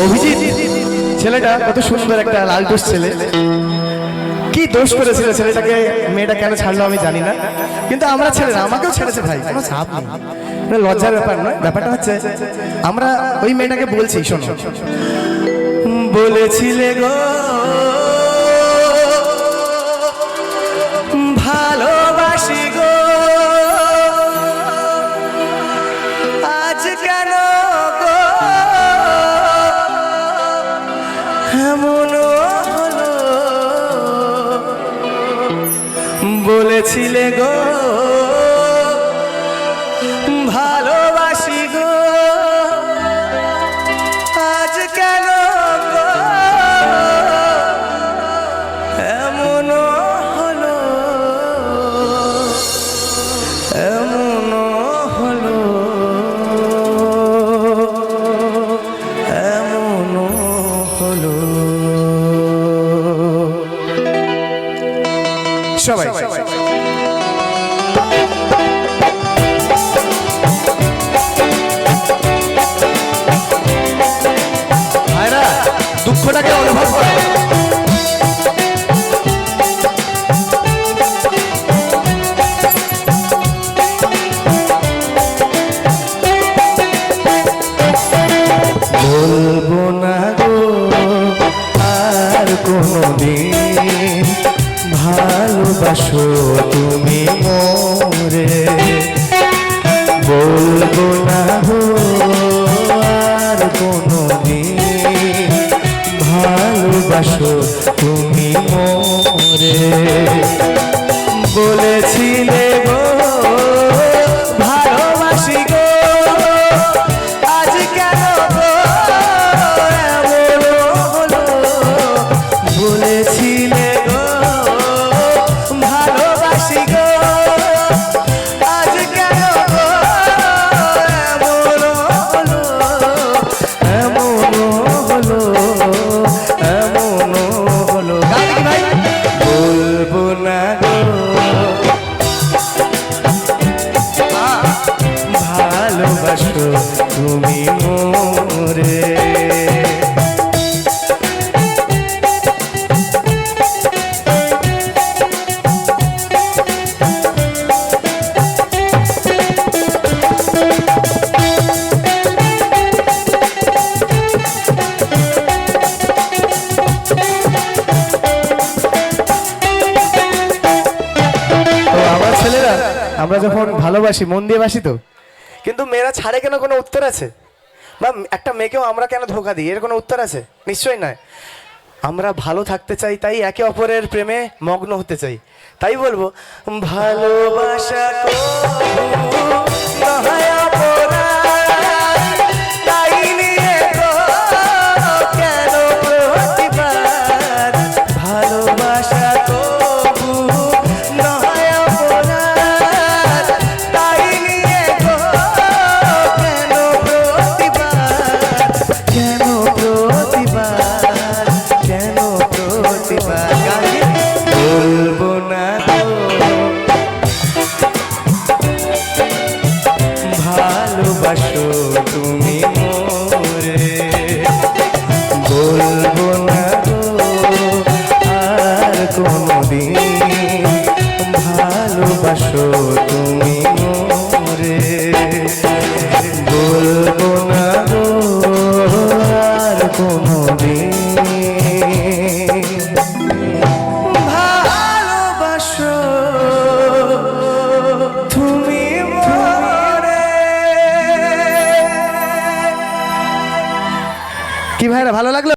অভিজিৎ ছেলেটা কত সুন্দর একটা লালটুস ছেলে, কি দোষ করেছিল ছেলেটাকে, মেয়েটা কেন ছাড়লো আমি জানি না, কিন্তু আমরা ছেলেরা আমাকেও ছেড়েছে ভাই, কোনো চাপ নেই, লজ্জার ব্যাপার নয়। ব্যাপারটা হচ্ছে আমরা ওই মেয়েটাকে বলছি, শোনো, বলেছিলে গো ভালোবাসি গো, আজ কেন গো এমন হলো, বলেছিলে গো ভালোবাসি গো, আজ কেন গো এমন হলো, এমন হলো, এমন হলো। সবাই ভাইরা দুঃখটাকে অনুভব করে, বলবো না গো আর কোনদিন ভালোবাসো তুমি মোরে, বলবো না গো আর কোনদিন ভালোবাসো তুমি মোরে, বলেছিলে গো ভালোবাসি গো, আজ কেন গো এমন হলো, বলেছিলে গো ভালোবাসি গো, আজ কেন গো এমন হলো, এমন হলো, এমন হলো। ভাই বলবো না গো ভালোবাসো তুমি মোরে, ছেলেরা আমরা যখন ভালোবাসি মন দিয়ে বাসি তো, কিন্তু মেয়েরা ছাড়ে কেন, কোনো উত্তর আছে? বা একটা মেয়েকেও আমরা কেন ধোকা দিই, এর কোনো উত্তর আছে? নিশ্চয়ই নয়। আমরা ভালো থাকতে চাই, তাই একে অপরের প্রেমে মগ্ন হতে চাই। তাই বলবো ভালোবাসা বলবো না ভালোবাসো তুমি মোরে, বলবো না আর কোনদিন ভালোবাসো তুমি মোরে, বলবো না আর কোনদিন কি ভাইরা, ভালো লাগলো?